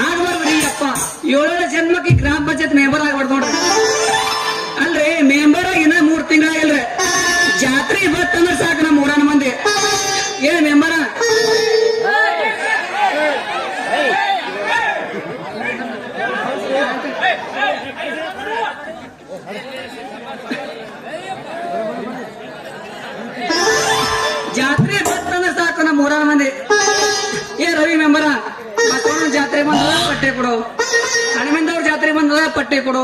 ಆಗ್ಬಾರ್ದ್ರಿ ಅಪ್ಪ. 7ನೇ ಜನ್ಮಕ್ಕೆ ಗ್ರಾಮ ಪಂಚಾಯತ್ ಮೆಂಬರ್ ಆಗ್ಬಾರ್ದು ನೋಡ್ರಿ. ಅಲ್ರಿ ಮೆಂಬರ್ ಆಗಿ 3 ತಿಂಗಳಾಗಿಲ್ರಿ. ಜಾತ್ರೆ ಬತ್ತಂದ್ರೆ ಸಾಕು ನಮ್ಮ ಊರನ ಮಂದಿ ಏನ್ ಮೆಂಬರ ಜಾತ್ರೆ ಬತ್ತಂದ್ರೆ ಸಾಕು ನಮ್ಮ ಊರನ ಮಂದಿ ಏ ರವಿ ಮೆಂಬರ ಜಾತ್ರೆ ಬಂದದ ಪಟ್ಟೆ ಕೊಡು, ಹನುಮಂತವ್ರ ಜಾತ್ರೆ ಬಂದದ ಪಟ್ಟೆ ಕೊಡು,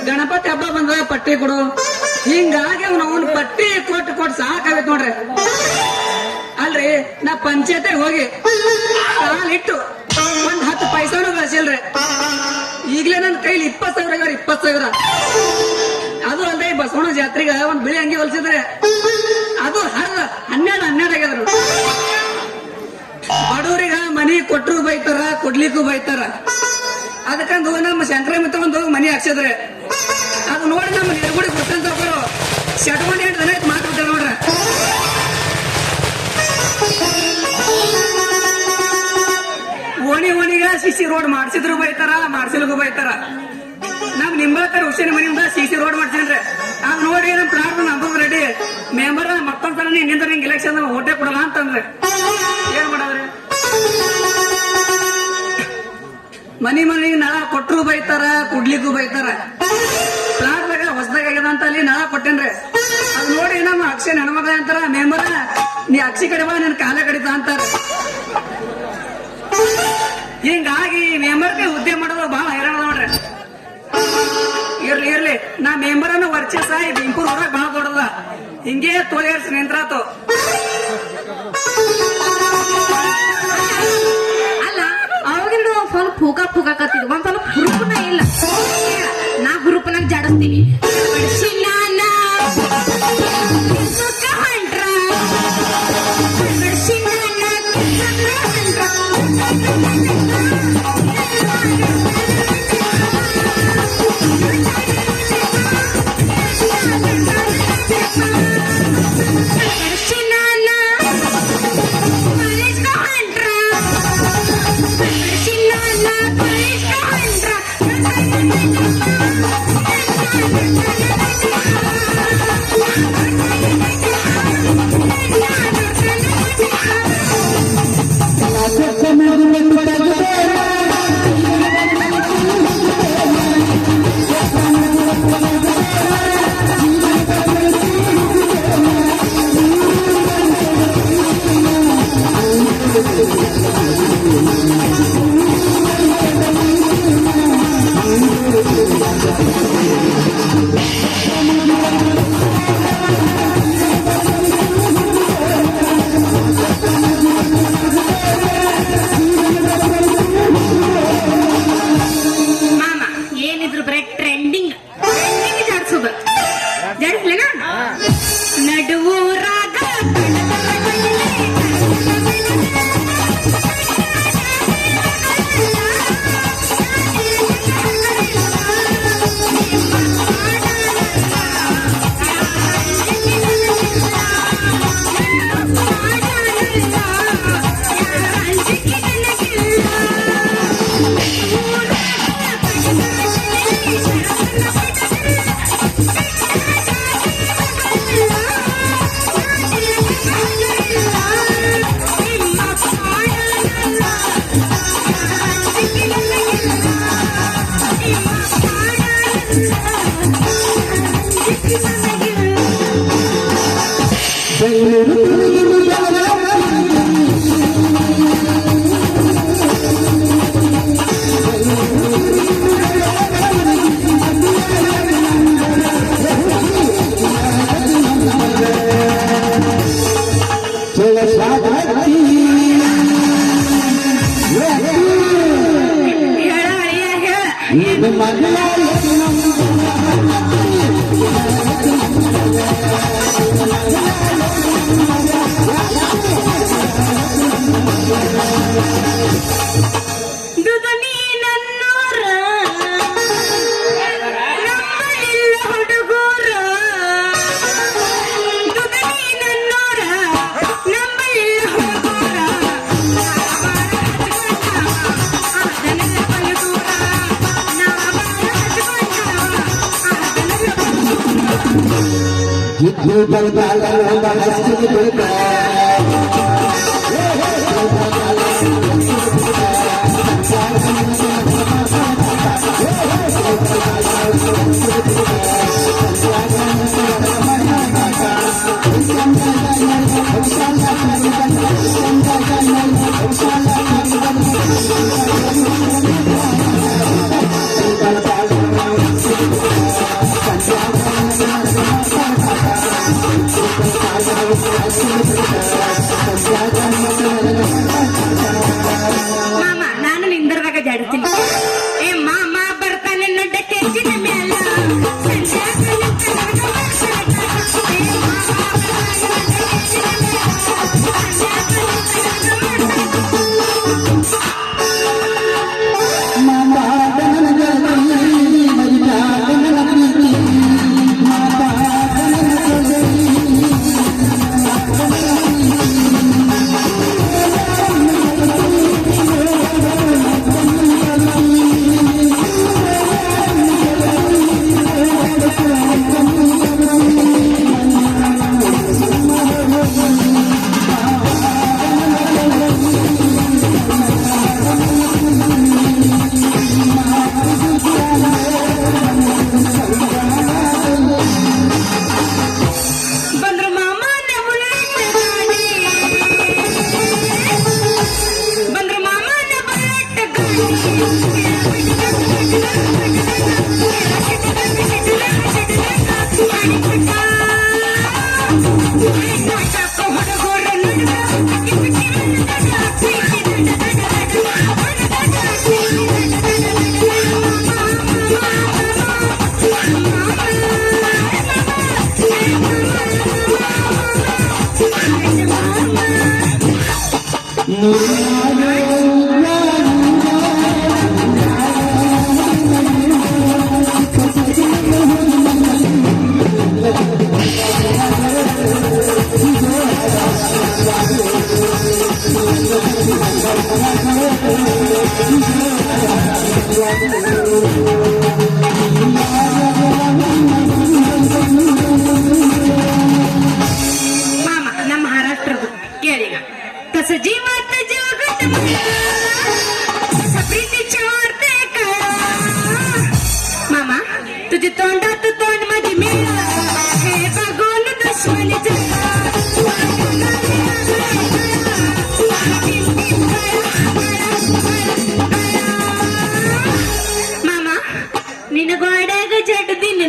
ಗಣಪತಿ ಹಬ್ಬ ಬಂದದ ಪಟ್ಟೆ ಕೊಡು. ಹಿಂಗಾಗಿ ಅವ್ನು ಪಟ್ಟಿ ಕೊಟ್ಟು ಸಾಕಾಗತ್ ನೋಡ್ರಿ. ಅಲ್ರಿ ನಾ ಪಂಚಾಯತಿಗೆ ಹೋಗಿ ಕಾಲಿಟ್ಟು 10 ಪೈಸಾನು ಗಳಿಸಿಲ್ರಿ. ಈಗಲೇ ನನ್ನ ಕೈಲಿ 20,000 ಅದು ಅಲ್ರಿ ಬಸವಣ್ಣ ಜಾತ್ರೆಗ ಒಂದ್ ಬಿಳಿ ಅಂಗಿ ಹೊಲ್ಸಿದ್ರೆ ಅದು 12 ಆಗ್ಯದ್ರು. ಬಡವರಿಗ ಮನಿ ಕೊಟ್ಟರು ಬೈತಾರ, ಕೊಡ್ಲಿಕ್ಕೂ ಬೈತಾರ. ಅದಕ್ಕಂದು ನಮ್ಮ ಶಂಕರಮ್ಮ ತಗೊಂಡು ಮನಿ ಹಾಕ್ಸಿದ್ರೆ ಅದು ನೋಡಿ ನಮ್ಮ ನಿರ್ಗುಡಿ ಕೊಟ್ಟಂತ ಶಟ್ಕೊಂಡು 8 ದಿನ ಆಯ್ತು ಮಾತಾಡ್ತಾರೆ ನೋಡ್ರ. ಓಣಿಗ ಸಿಸಿ ರೋಡ್ ಮಾಡ್ಸಿದ್ರು ಬೈತಾರ, ಮಾಡ್ಸಿಲ್ಗೂ ಬೈತಾರ. ನಮ್ ನಿಂಬಾಕರ್ ಹುಸೇನ್ ಮನಿಯಿಂದ ಸಿಸಿ ರೋಡ್ ಮಾಡ್ಸಿದ್ರೆ ಅದ್ ನೋಡಿ ನಮ್ ಪ್ಲಾಟ್ ನಂಬರ್ ರೆಡಿ ಮೆಂಬರ್ ಮತ್ತೊಂದ್ ಸಲ ನಿಂದ ನಿಂಗೆ ಇಲೆಕ್ಷನ್ ಓಟೆ ಕೊಡಲ್ಲ ಅಂತಂದ್ರೆ ಏನ್ ಮಾಡವ್ರಿ? ಮನಿಗೆ ನಳ ಕೊಟ್ಟರು ಬೈತಾರ, ಕುಡ್ಲಿಕ್ಕೂ ಬೈತಾರ. ಪ್ಲಾಟ್ದಾಗ ಹೊಸದಾಗ ಆಗ್ಯದ ಅಂತ ಅಲ್ಲಿ ನಳ ಕೊಟ್ಟೇನ್ರಿ. ಅದ್ ನೋಡಿ ನಮ್ಮ ಅಕ್ಷಿ ಹೆಣ್ಮಗ ಅಂತಾರ, ಮೆಂಬರ ನೀ ಅಕ್ಷಿ ಕಡಿಬ ನನ್ ಕಾಲ ಕಡಿತ ಅಂತಾರ. ಹಿಂಗಾಗಿ ಮೆಂಬರ್ಗೆ ಹುದ್ದೆ ಮಾಡೋದು ಬಹಳ ಹೈರಾಣ ನೋಡ್ರಿ. ಇರ್ಲಿ ನಾ ಮೆಂಬರನ್ನ ವರ್ಚಸ್ ಇಂಪೂರ್ ಹೊರಗ್ ಬಹಳ ಕೊಡದ ಹಿಂಗೆ ತೋಳಿಯರ್ಸ್ ನಿಂತ್ರಾತು. ಅಲ್ಲ ಅವಾಗಿನ ಸ್ವಲ್ಪ ಫೂಕ ಕತ್ತಿದ್ವಿ, ಒಂದ್ ಸ್ವಲ್ಪ ಹುರುಪನ ಇಲ್ಲ. ನಾ ಹುರುಪನಾಗ ಜಾಡಿಸ್ತೀನಿ. ದುದನಿ ನನ್ನೋರ ನಮ್ಮಲ್ಲಿಲ್ಲ ಹುಡುಗೂರ ದುದನಿ ನನ್ನೋರ ನಮ್ಮಲ್ಲಿಲ್ಲ ಹುಡುಗೂರ ಅದನ್ನೆಲ್ಲ ಬಲದೂರ ಜಿದ್ದು ಬಲ್ಬಾಲ ಬಹಳಷ್ಟು ಬೇಕು ಮಾಮ ನಾನು ನಿಂದರ್ದಾಗ ಜಾಡ್ತೀನಿ ಏ ಮಾಮ ಬರ್ತಾನೆ ನಡ್ಡಕ್ಕೆ ಹೆಚ್ಚಿನ ಮೇಲ ಬಂದ್ರು ಮಾಮನ ಬುಲೆಟ್ ಗಾಡಿ ಬಂದ್ರು ಮಾಮನ ಬುಲೆಟ್ ಮಾಮ ನಮ್ಮ ಮಹಾರಾಷ್ಟ್ರದ್ದು ಕೇಳಿಗ तस जीवात जगत प्रीती चोरते कळा मामा तुझे तोंडात तोंड माझी मेळा हे बघून दुश्मनी जगा मामा ನಿನ್ನ ಗೋಡೆಗ ಜಡ್ದಿನ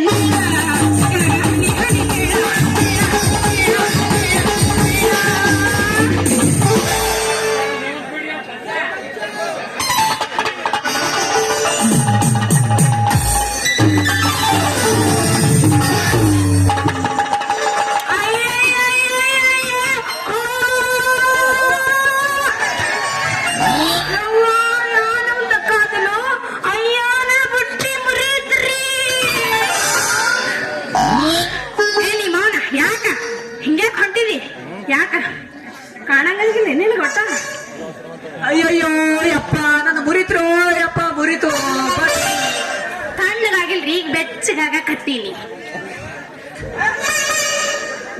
ಯಾಕ ಕಾಣಂಗಿಲ್ಲ ನಿನಗೆ ಗೊತ್ತ ಅಯ್ಯಯ್ಯೋ ಯಪ್ಪ ನನ್ನ ಮುರಿತ್ರು ಯಪ್ಪ ಮುರಿತು ತಣ್ಣಗಾಗಿಲ್ರಿ ಈಗ ಬೆಚ್ಚಗಾಗ ಕತ್ತೀನಿ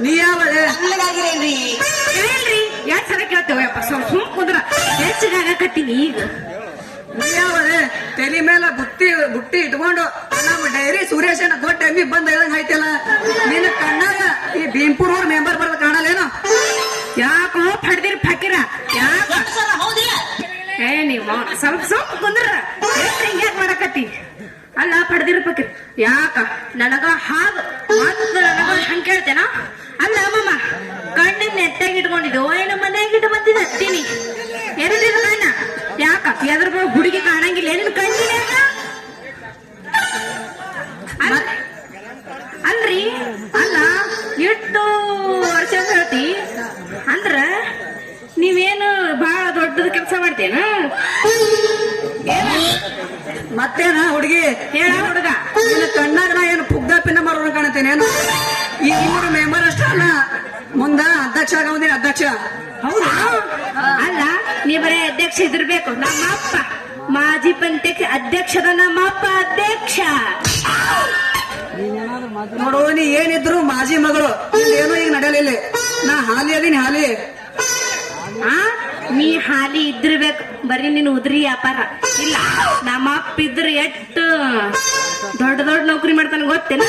ನೀ ಯಾವಳೆ ತಣ್ಣಗಾಗಿರೇನ್ರಿ ಹೇಳ್ರಿ ಯಾಕೆ ಸಲ ಕೇಳ್ತೇವ ಯಪ್ಪ ಸುಮ್ ಕುಂದ್ರ ಬೆಚ್ಚಗಾಗ ಕತ್ತೀನಿ ಈಗ ನೀ ಯಾವಳೆ ತಲೆ ಮೇಲೆ ಬುಟ್ಟಿ ಇಟ್ಕೊಂಡು ನಮ್ಮ ಡೈರಿ ಸುರೇಶನ ಕೊಟ್ಟ ಎಮ್ಮಿ ಬಂದ ಇದಂಗ ಐತಲ್ಲ ನಿನ್ನ ಕಣ್ಣಾಗ ಈ ಭೀಮ್ಪುರ್ ಊರ್ ಮೆಂಬರ್ ಬರ್ದ ಕಾಣಲ್ಲೇನೋ ಯಾಕೋ ಫಡ್ದಿರ್ ಫಕೀರ ಯಾಕ ಏ ನೀವು ಸ್ವಲ್ಪ ಕುಂದ್ರ ಹಿಂಗ್ಯಾಕ್ ಮಾಡಕತ್ತಿ ಅಲ್ಲ ಫಡ್ದಿರ್ ಫಕೀರ್ ಯಾಕ ನನಗ ಹಾಗ ಮತ್ತ ನನಗ ಹಂಗ ಕೇಳ್ತೇನ ಅಲ್ಲ ಅಮ್ಮಮ್ಮ ಕಣ್ಣಿನ ನೆಟ್ಟಾಗಿ ಇಟ್ಕೊಂಡಿದ್ದು ಏನು ಮನ್ಯಾಗ ಇಟ್ಟು ಬಂದಿದ್ದ ಹತ್ತೀನಿ ಎರಡಿನ ಕಣ್ಣ ಯಾಕ ಎದ್ರ ಹುಡುಗಿ ಕಾಣಂಗಿಲ್ಲ ಏನಿನ ಕಣ್ಣಿನ ಅಲ್ರಿ ಹೇಳೇನ ಮತ್ತೇನ ಹುಡುಗಿ ಹೇಳ ಹುಡುಗ ನಿನ್ನ ಕಣ್ಣಾಗ ನಾ ಏನು ಪುಗ್ದ ಪಿನ್ನ ಮಾಡೋಣ ಕಾಣತೇನೆ ಏನು ಈ ಇಬ್ಬರು ಮೆಂಬರ್ ಅಷ್ಟ ಅಲ್ಲ ಮುಂದ ಅಧ್ಯಕ್ಷ ಆಗೋದಿನ ಅಧ್ಯಕ್ಷ ಹೌದಾ ಅಲ್ಲ ನೀ ಬರೇ ಅಧ್ಯಕ್ಷ ಇದಿರ್ಬೇಕು ನಮ್ಮ ಅಪ್ಪ ಮಾಜಿ ಪಂಚಾಯತ್ ಅಧ್ಯಕ್ಷದ ನಮ್ಮ ಅಪ್ಪ ಅಧ್ಯಕ್ಷ ನೋಡು ನೀ ಏನಿದ್ರು ಮಾಜಿ ಮಗಳು ಏನೋ ಈಗ ನಡೆಯಲಿಲ್ಲ ನಾ ಹಾಲಿ ಅದೀನಿ ಹಾಲಿ ಆ ನೀ ಹಾಲಿ ಇದ್ದಿರ್ಬೇಕು ಬರೀ ನೀನು ಉದ್ರಿ ವ್ಯಾಪಾರ ಇಲ್ಲ ನಮ್ಮ ಅಪ್ಪ ಇದ್ರ ಎಷ್ಟು ದೊಡ್ಡ ದೊಡ್ಡ ನೌಕರಿ ಮಾಡ್ತಾನೆ ಗೊತ್ತೇನ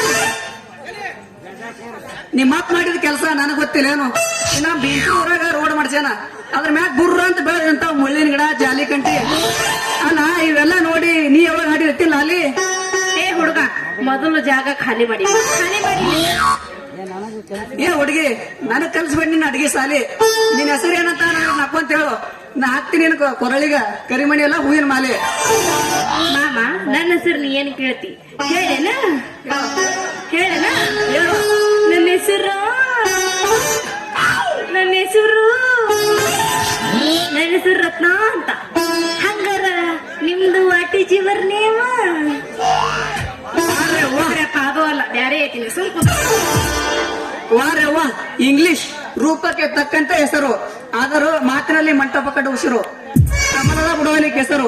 ನಿಮ್ಮ ಅಪ್ಪ ಮಾಡಿದ ಕೆಲಸ ನನಗ್ ಗೊತ್ತಿಲ್ಲ ಏನು ಇನ್ನ ಬೀಚ್ ಊರಾಗ ರೋಡ್ ಮಾಡ್ಸ್ಯಾನ ಅದ್ರ ಮ್ಯಾಗ ಬುರ್ರ ಅಂತ ಬೆಳೆದಂತ ಮುಳ್ಳಿನ ಗಿಡ ಜಾಲಿ ಕಂಟಿ ಅಲ್ಲ ಇವೆಲ್ಲ ನೋಡಿ ನೀ ಯಾವಾಗ ಹಾಡಿರ್ತಿಲ್ಲ ಅಲ್ಲಿ ಏ ಹುಡುಗ ಮೊದಲು ಜಾಗ ಖಾಲಿ ಮಾಡಿ ಏ ಹುಡುಗಿ ನನಗ್ ಕಲ್ಸ್ಬೇಡಿ ನಿನ್ನ ಅಡಿಗೆ ಸಾಲಿ ನಿನ್ ಹೆಸರು ಏನಂತ ನನಗ್ ನಕ್ಕೊಂತ ಹೇಳು ನಾ ಹಾಕ್ತೀನಿ ನಿನ್ ಕೊರಳಿಗ ಕರಿಮಣಿ ಎಲ್ಲ ಹೂವಿನ ಮಾಲೆ ಮಾಮ ನನ್ನ ಹೆಸರು ನೀ ಏನ್ ಕೇಳ್ತಿ ಹೇಳೇನ ಹೇಳೇನ ಹೇಳು ನನ್ನ ಹೆಸರು ನನ್ನ ಹೆಸರು ನನ್ನ ಹೆಸರು ರತ್ನ ಅಂತ ಹಂಗಾರ ನಿಮ್ದು ವಾಟಿ ಜೀವರ್ ನೇಮ ಅದು ಅಲ್ಲ ಬ್ಯಾರೆ ಐತಿನಿ ಸ್ವಲ್ಪ ವಾರವ್ವ ಇಂಗ್ಲಿಷ್ ರೂಪಕ್ಕೆ ತಕ್ಕಂತ ಹೆಸರು ಆದರೂ ಮಾತಿನಲ್ಲಿ ಮಂಟಪ ಕಟ್ಟು ಉಸಿರು ಕಮಲದ ಬುಡವಲಿಕ್ಕೆ ಹೆಸರು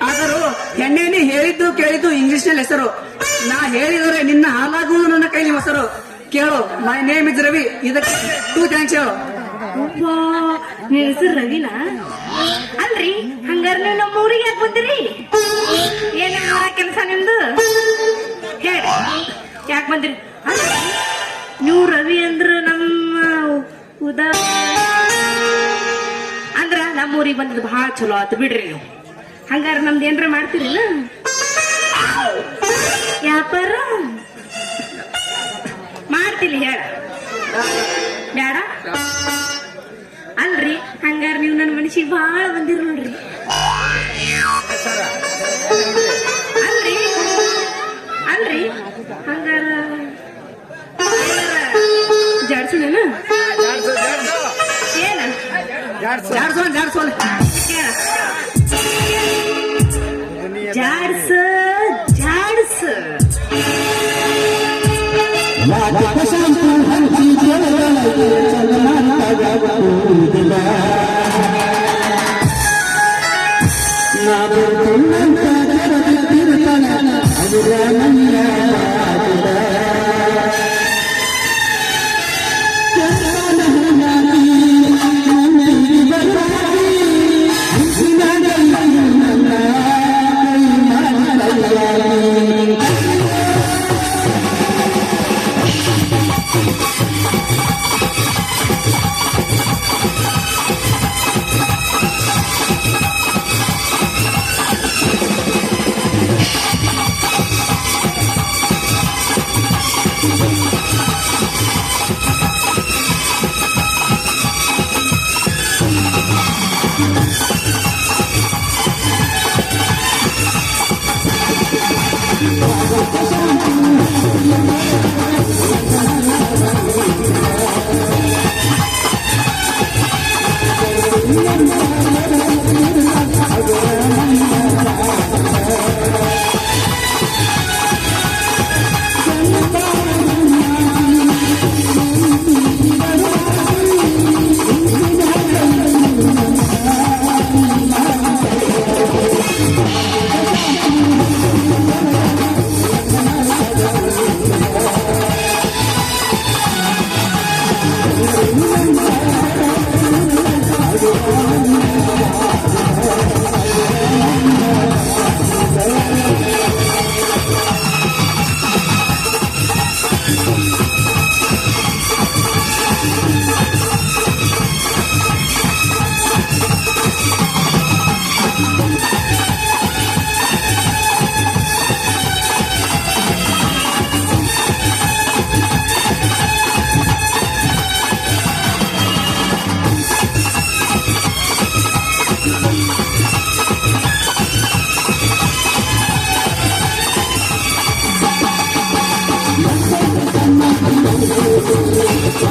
ಆದರೂ ಹೆಣ್ಣೇನಿ ಹೇಳಿದ್ದು ಕೇಳಿದ್ದು ಇಂಗ್ಲಿಷ್ ನಲ್ಲಿ ಹೆಸರು ನಾ ಹೇಳಿದರೆ ನಿನ್ನ ಹಾಲಾಗುವುದು ನನ್ನ ಕೈಲಿ ಹೆಸರು ಕೇಳು ಮೈ ನೇಮ್ ಇಸ್ ರವಿ ಇದಕ್ಕೆ 2 ಥ್ಯಾಂಕ್ಸ್ ಹೇಳು ನಿನ್ ಹೆಸರು ರವಿನ ಅಲ್ರಿ ಹಂಗಾರ ನೀವು ನಮ್ಮ ಊರಿಗೆ ಯಾಕೆ ಬಂದಿರಿ ಏನ ಕೆಲಸ ನಿಮ್ದು ಹೇಳಿ ಯಾಕೆ ಬಂದಿರಿ ನೀವು ರವಿ ಅಂದ್ರ ನಮ್ಮ ಉದಾ ಅಂದ್ರ ನಮ್ಮ ಊರಿಗೆ ಬಂದಿದ್ದು ಬಹಳ ಚಲೋ ಆತು ಬಿಡ್ರಿ ನೀವು ಹಂಗಾರ ನಮ್ದು ಏನ್ರ ಮಾಡ್ತೀರಿನ ವ್ಯಾಪಾರ ಮಾಡ್ತೀನಿ ಹೇಳ ಬೇಡ ಅಲ್ರಿ ಹಂಗಾರ ನೀವು ನನ್ನ ಮನಸ್ಸಿಗೆ ಬಹಳ ಬಂದಿರ ನೋಡ್ರಿ ಅಲ್ರಿ ಅಲ್ರಿ ಹಂಗಾರ ಜಾಡ್ಸುದೇನ ಏನ ಜಾಡ್ಸೋಲ್ ಜಾಡ್ಸ ಜಾಡ್ಸ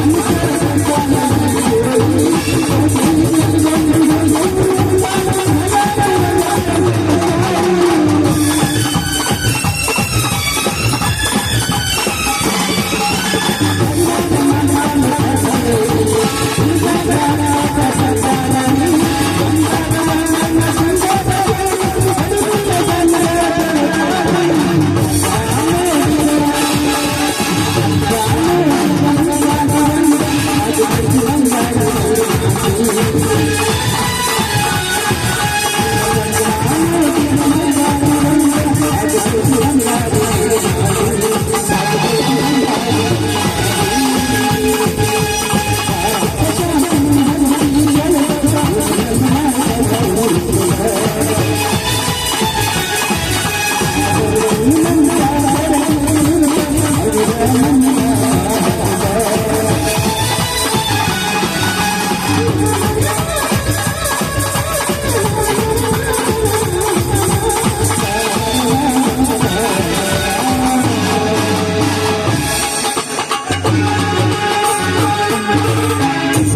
I'm